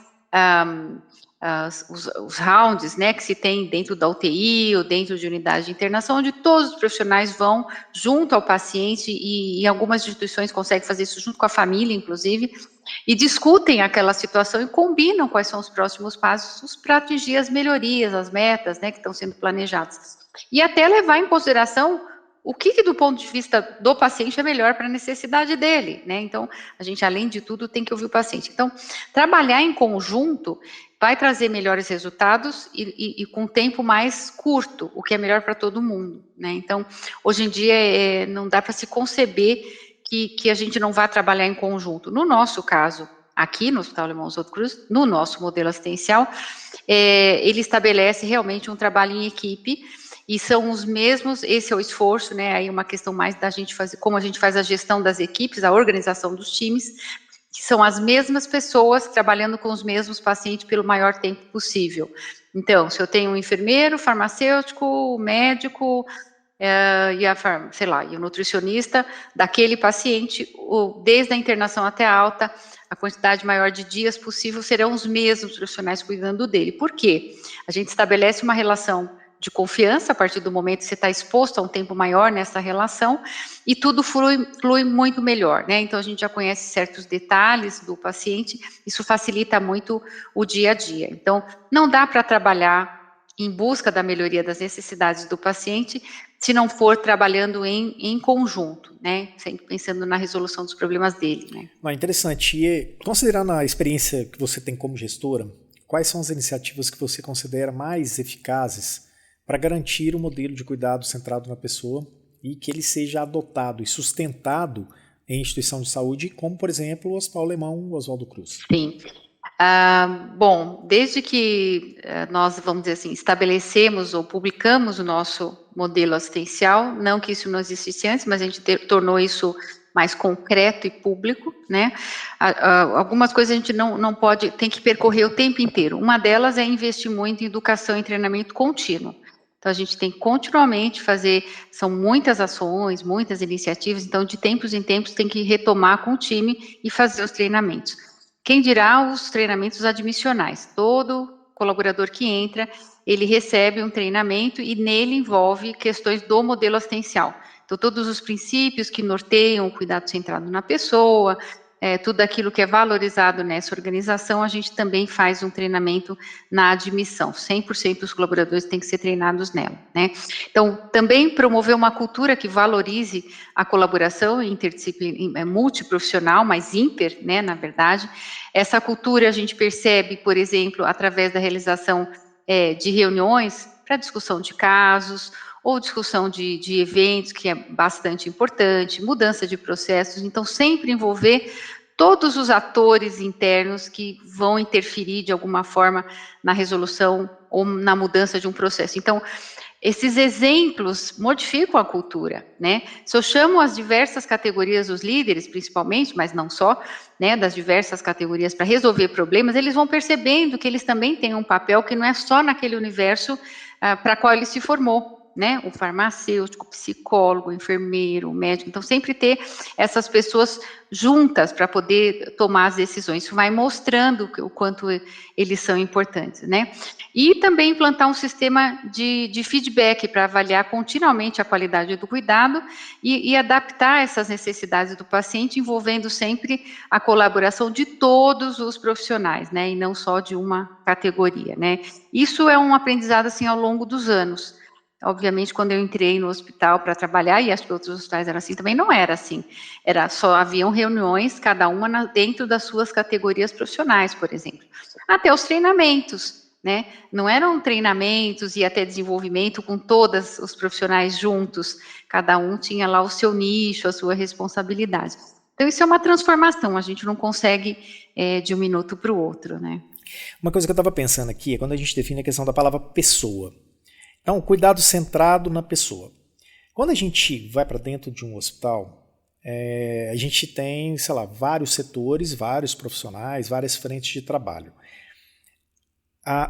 os rounds, né, que se tem dentro da UTI ou dentro de unidade de internação, onde todos os profissionais vão junto ao paciente e em algumas instituições conseguem fazer isso junto com a família, inclusive, e discutem aquela situação e combinam quais são os próximos passos para atingir as melhorias, as metas, né, que estão sendo planejadas. E até levar em consideração o que do ponto de vista do paciente é melhor para a necessidade dele, né? Então, a gente, além de tudo, tem que ouvir o paciente. Então, trabalhar em conjunto vai trazer melhores resultados e com tempo mais curto, o que é melhor para todo mundo, né? Então, hoje em dia, não dá para se conceber que a gente não vai trabalhar em conjunto. No nosso caso, aqui no Hospital Alemão Oswaldo Cruz, no nosso modelo assistencial, ele estabelece realmente um trabalho em equipe, e são os mesmos, esse é o esforço, né, aí uma questão mais da gente fazer, como a gente faz a gestão das equipes, a organização dos times, que são as mesmas pessoas trabalhando com os mesmos pacientes pelo maior tempo possível. Então, se eu tenho um enfermeiro, farmacêutico, médico, e o nutricionista daquele paciente, desde a internação até a alta, a quantidade maior de dias possível serão os mesmos profissionais cuidando dele. Por quê? A gente estabelece uma relação de confiança a partir do momento que você está exposto a um tempo maior nessa relação, e tudo flui muito melhor, né? Então, a gente já conhece certos detalhes do paciente, isso facilita muito o dia a dia. Então, não dá para trabalhar em busca da melhoria das necessidades do paciente se não for trabalhando em conjunto, né? Sempre pensando na resolução dos problemas dele, né? Não, interessante. E considerando a experiência que você tem como gestora, quais são as iniciativas que você considera mais eficazes para garantir um modelo de cuidado centrado na pessoa e que ele seja adotado e sustentado em instituição de saúde, como, por exemplo, o Hospital Alemão Oswaldo Cruz? Sim. Bom, desde que nós, vamos dizer assim, estabelecemos ou publicamos o nosso modelo assistencial, não que isso não existisse antes, mas a gente tornou isso mais concreto e público, né? Algumas coisas a gente não pode, tem que percorrer o tempo inteiro. Uma delas é investir muito em educação e treinamento contínuo. Então, a gente tem que continuamente fazer, são muitas ações, muitas iniciativas, então, de tempos em tempos, tem que retomar com o time e fazer os treinamentos. Quem dirá os treinamentos admissionais? Todo colaborador que entra, ele recebe um treinamento e nele envolve questões do modelo assistencial. Então, todos os princípios que norteiam o cuidado centrado na pessoa, tudo aquilo que é valorizado nessa organização, a gente também faz um treinamento na admissão. 100% dos colaboradores têm que ser treinados nela, né? Então, também promover uma cultura que valorize a colaboração multiprofissional, mas ímper, né, na verdade. Essa cultura a gente percebe, por exemplo, através da realização de reuniões para discussão de casos, ou discussão de eventos, que é bastante importante, mudança de processos, então sempre envolver todos os atores internos que vão interferir de alguma forma na resolução ou na mudança de um processo. Então, esses exemplos modificam a cultura, né? Se eu chamo as diversas categorias dos líderes, principalmente, mas não só, né, das diversas categorias para resolver problemas, eles vão percebendo que eles também têm um papel que não é só naquele universo para qual ele se formou, né, o farmacêutico, o psicólogo, o enfermeiro, o médico, então sempre ter essas pessoas juntas para poder tomar as decisões, isso vai mostrando o quanto eles são importantes, né, e também implantar um sistema de feedback para avaliar continuamente a qualidade do cuidado e adaptar essas necessidades do paciente, envolvendo sempre a colaboração de todos os profissionais, né, e não só de uma categoria, né, isso é um aprendizado, assim, ao longo dos anos. Obviamente, quando eu entrei no hospital para trabalhar, e acho que outros hospitais eram assim, também não era assim. Era só, haviam reuniões, cada uma dentro das suas categorias profissionais, por exemplo. Até os treinamentos, né? Não eram treinamentos e até desenvolvimento com todos os profissionais juntos. Cada um tinha lá o seu nicho, a sua responsabilidade. Então, isso é uma transformação, a gente não consegue de um minuto para o outro, né? Uma coisa que eu estava pensando aqui é quando a gente define a questão da palavra pessoa. Então, cuidado centrado na pessoa. Quando a gente vai para dentro de um hospital, a gente tem, sei lá, vários setores, vários profissionais, várias frentes de trabalho.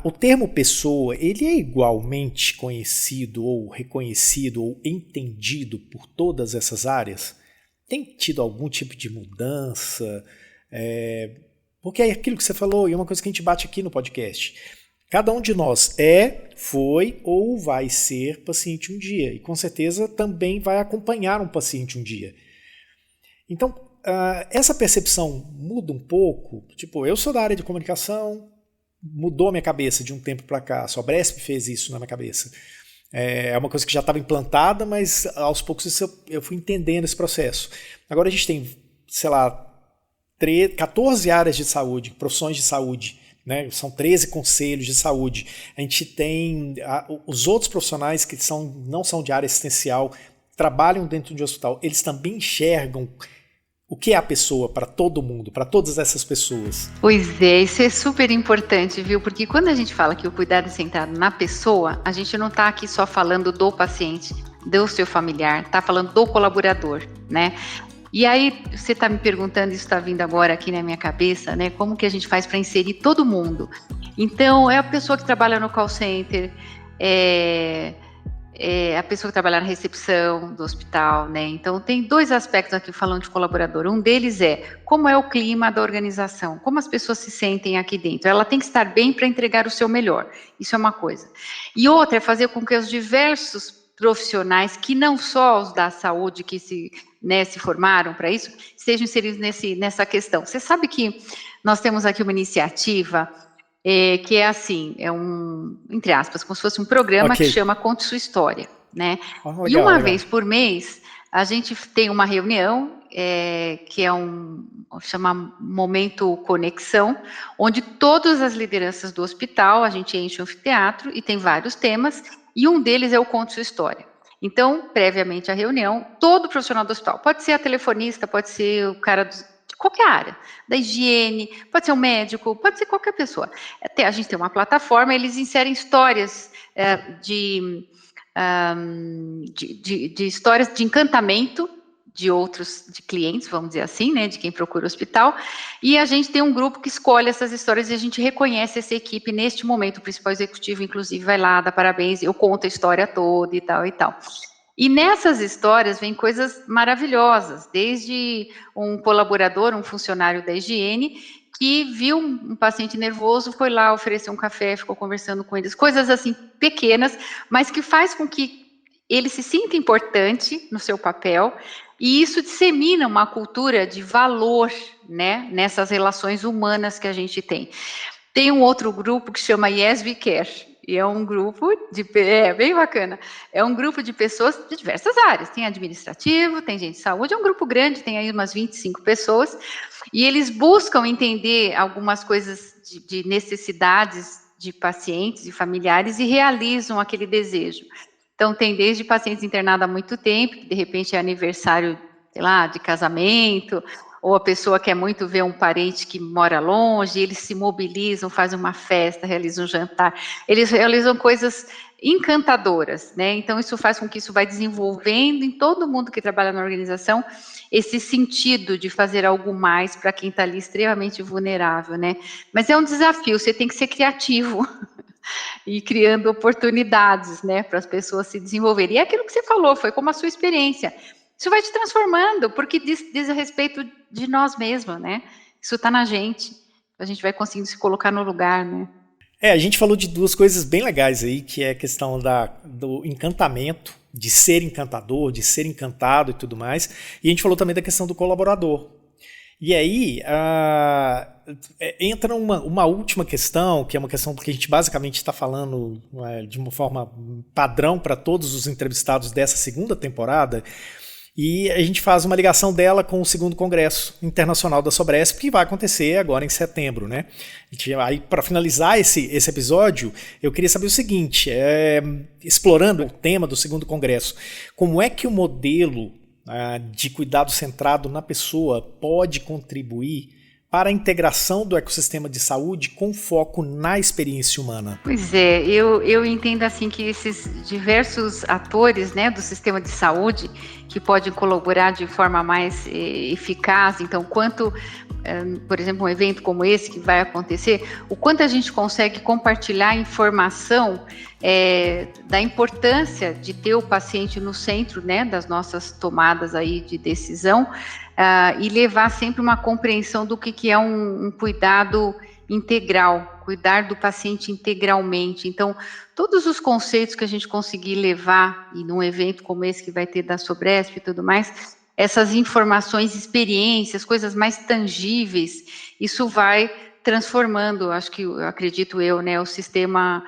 O termo pessoa, ele é igualmente conhecido ou reconhecido ou entendido por todas essas áreas? Tem tido algum tipo de mudança? Porque é aquilo que você falou, e é uma coisa que a gente bate aqui no podcast. Cada um de nós foi ou vai ser paciente um dia. E com certeza também vai acompanhar um paciente um dia. Então, essa percepção muda um pouco. Tipo, eu sou da área de comunicação, mudou a minha cabeça de um tempo para cá. A Sobresp fez isso na minha cabeça. É uma coisa que já estava implantada, mas aos poucos eu fui entendendo esse processo. Agora a gente tem, sei lá, 14 áreas de saúde, profissões de saúde. Né? São 13 conselhos de saúde. A gente tem os outros profissionais que não são de área assistencial, trabalham dentro de um hospital, eles também enxergam o que é a pessoa para todo mundo, para todas essas pessoas. Pois é, isso é super importante, viu? Porque quando a gente fala que o cuidado é centrado na pessoa, a gente não está aqui só falando do paciente, do seu familiar, está falando do colaborador, né? E aí, você está me perguntando, isso está vindo agora aqui na minha cabeça, né? Como que a gente faz para inserir todo mundo? Então, é a pessoa que trabalha no call center, a pessoa que trabalha na recepção do hospital, né? Então, tem dois aspectos aqui falando de colaborador. Um deles é como é o clima da organização, como as pessoas se sentem aqui dentro. Ela tem que estar bem para entregar o seu melhor. Isso é uma coisa. E outra é fazer com que os diversos profissionais, que não só os da saúde que se formaram para isso, sejam inseridos nessa questão. Você sabe que nós temos aqui uma iniciativa que é assim, entre aspas, como se fosse um programa que chama Conte Sua História, né? Legal, e uma vez por mês, a gente tem uma reunião que chama Momento Conexão, onde todas as lideranças do hospital, a gente enche o anfiteatro e tem vários temas, e um deles é o Conte Sua História. Então, previamente à reunião, todo profissional do hospital, pode ser a telefonista, pode ser o cara de qualquer área, da higiene, pode ser um médico, pode ser qualquer pessoa. A gente tem uma plataforma, eles inserem histórias de histórias de encantamento de clientes, vamos dizer assim, né, de quem procura o hospital, e a gente tem um grupo que escolhe essas histórias e a gente reconhece essa equipe neste momento. O principal executivo, inclusive, vai lá, dá parabéns, eu conto a história toda e tal e tal. E nessas histórias vem coisas maravilhosas, desde um colaborador, um funcionário da higiene, que viu um paciente nervoso, foi lá, ofereceu um café, ficou conversando com eles, coisas assim pequenas, mas que faz com que ele se sinta importante no seu papel, e isso dissemina uma cultura de valor, né, nessas relações humanas que a gente tem. Tem um outro grupo que chama Yes We Care, e é um grupo bem bacana, é um grupo de pessoas de diversas áreas, tem administrativo, tem gente de saúde, é um grupo grande, tem aí umas 25 pessoas, e eles buscam entender algumas coisas de necessidades de pacientes e familiares e realizam aquele desejo. Então, tem desde pacientes internados há muito tempo, que de repente é aniversário, sei lá, de casamento, ou a pessoa quer muito ver um parente que mora longe, eles se mobilizam, fazem uma festa, realizam um jantar. Eles realizam coisas encantadoras, né? Então, isso faz com que isso vai desenvolvendo em todo mundo que trabalha na organização esse sentido de fazer algo mais para quem está ali extremamente vulnerável, né? Mas é um desafio, você tem que ser criativo e criando oportunidades, né, para as pessoas se desenvolverem. E é aquilo que você falou, foi como a sua experiência. Isso vai te transformando, porque diz a respeito de nós mesmos, né? Isso está na gente. A gente vai conseguindo se colocar no lugar, né? A gente falou de duas coisas bem legais aí, que é a questão do encantamento, de ser encantador, de ser encantado e tudo mais. E a gente falou também da questão do colaborador. E aí entra uma última questão, que é uma questão que a gente basicamente está falando de uma forma padrão para todos os entrevistados dessa segunda temporada, e a gente faz uma ligação dela com o segundo Congresso Internacional da Sobresp, que vai acontecer agora em setembro, né? Aí, para finalizar esse episódio, eu queria saber o seguinte, explorando o tema do segundo Congresso, como é que o modelo de cuidado centrado na pessoa pode contribuir para a integração do ecossistema de saúde com foco na experiência humana? Pois é, eu entendo assim que esses diversos atores, né, do sistema de saúde que podem colaborar de forma mais eficaz, então quanto, por exemplo, um evento como esse que vai acontecer, o quanto a gente consegue compartilhar informação da importância de ter o paciente no centro, né, das nossas tomadas aí de decisão, e levar sempre uma compreensão do que é um cuidado integral, cuidar do paciente integralmente. Então, todos os conceitos que a gente conseguir levar, e num evento como esse que vai ter da Sobresp e tudo mais, essas informações, experiências, coisas mais tangíveis, isso vai transformando, acredito eu, né, o sistema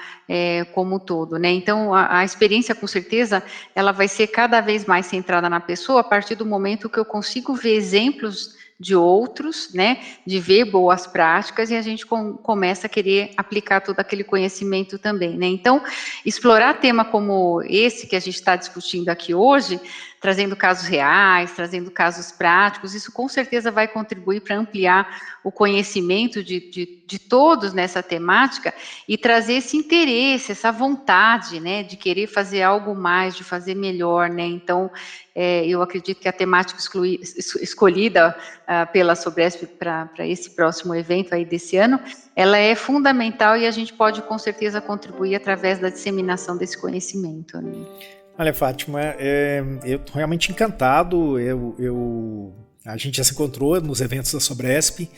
como um todo, né? Então, a experiência, com certeza, ela vai ser cada vez mais centrada na pessoa a partir do momento que eu consigo ver exemplos de outros, né, de ver boas práticas, e a gente começa a querer aplicar todo aquele conhecimento também, né? Então, explorar tema como esse que a gente está discutindo aqui hoje, trazendo casos reais, trazendo casos práticos, isso com certeza vai contribuir para ampliar o conhecimento de todos nessa temática e trazer esse interesse, essa vontade, né, de querer fazer algo mais, de fazer melhor, né? Então, eu acredito que a temática escolhida pela Sobresp para esse próximo evento aí desse ano, ela é fundamental e a gente pode com certeza contribuir através da disseminação desse conhecimento, né? Olha, Fátima, eu estou realmente encantado, a gente já se encontrou nos eventos da Sobresp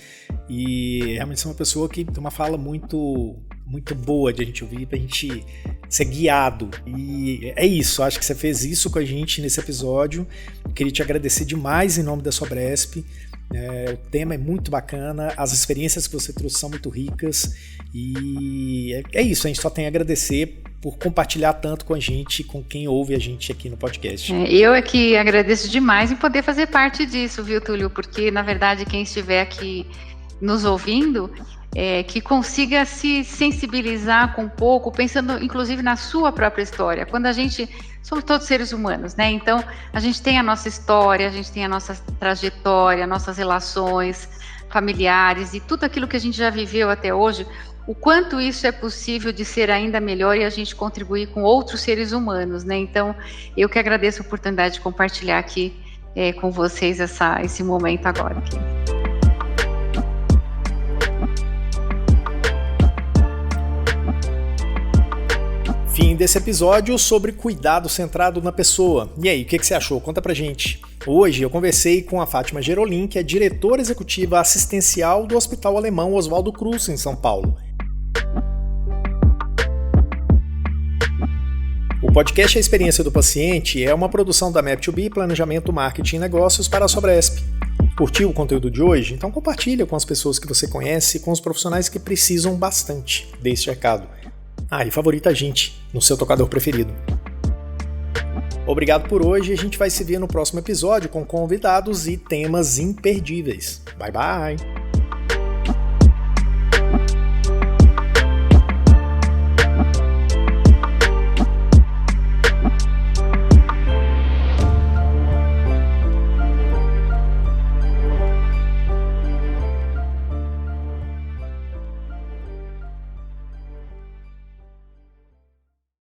e realmente é uma pessoa que tem uma fala muito, muito boa de a gente ouvir, para a gente ser guiado. E é isso, acho que você fez isso com a gente nesse episódio. Eu queria te agradecer demais em nome da Sobresp. O tema é muito bacana, as experiências que você trouxe são muito ricas e é isso, a gente só tem a agradecer por compartilhar tanto com a gente, com quem ouve a gente aqui no podcast. Eu é que agradeço demais em poder fazer parte disso, viu, Túlio? Porque, na verdade, quem estiver aqui nos ouvindo, que consiga se sensibilizar com um pouco, pensando inclusive na sua própria história. Quando a gente... Somos todos seres humanos, né? Então, a gente tem a nossa história, a gente tem a nossa trajetória, nossas relações familiares e tudo aquilo que a gente já viveu até hoje, o quanto isso é possível de ser ainda melhor e a gente contribuir com outros seres humanos, né? Então, eu que agradeço a oportunidade de compartilhar aqui com vocês esse momento agora aqui. Fim desse episódio sobre cuidado centrado na pessoa. E aí, o que você achou? Conta pra gente. Hoje eu conversei com a Fátima Gerolin, que é diretora executiva assistencial do Hospital Alemão Oswaldo Cruz, em São Paulo. O O podcast A Experiência do Paciente é uma produção da Map2B, Planejamento, Marketing e Negócios para a Sobresp. Curtiu o conteúdo de hoje? Então compartilha com as pessoas que você conhece e com os profissionais que precisam bastante deste recado. E favorita a gente no seu tocador preferido. Obrigado por hoje e a gente vai se ver no próximo episódio com convidados e temas imperdíveis. Bye, bye!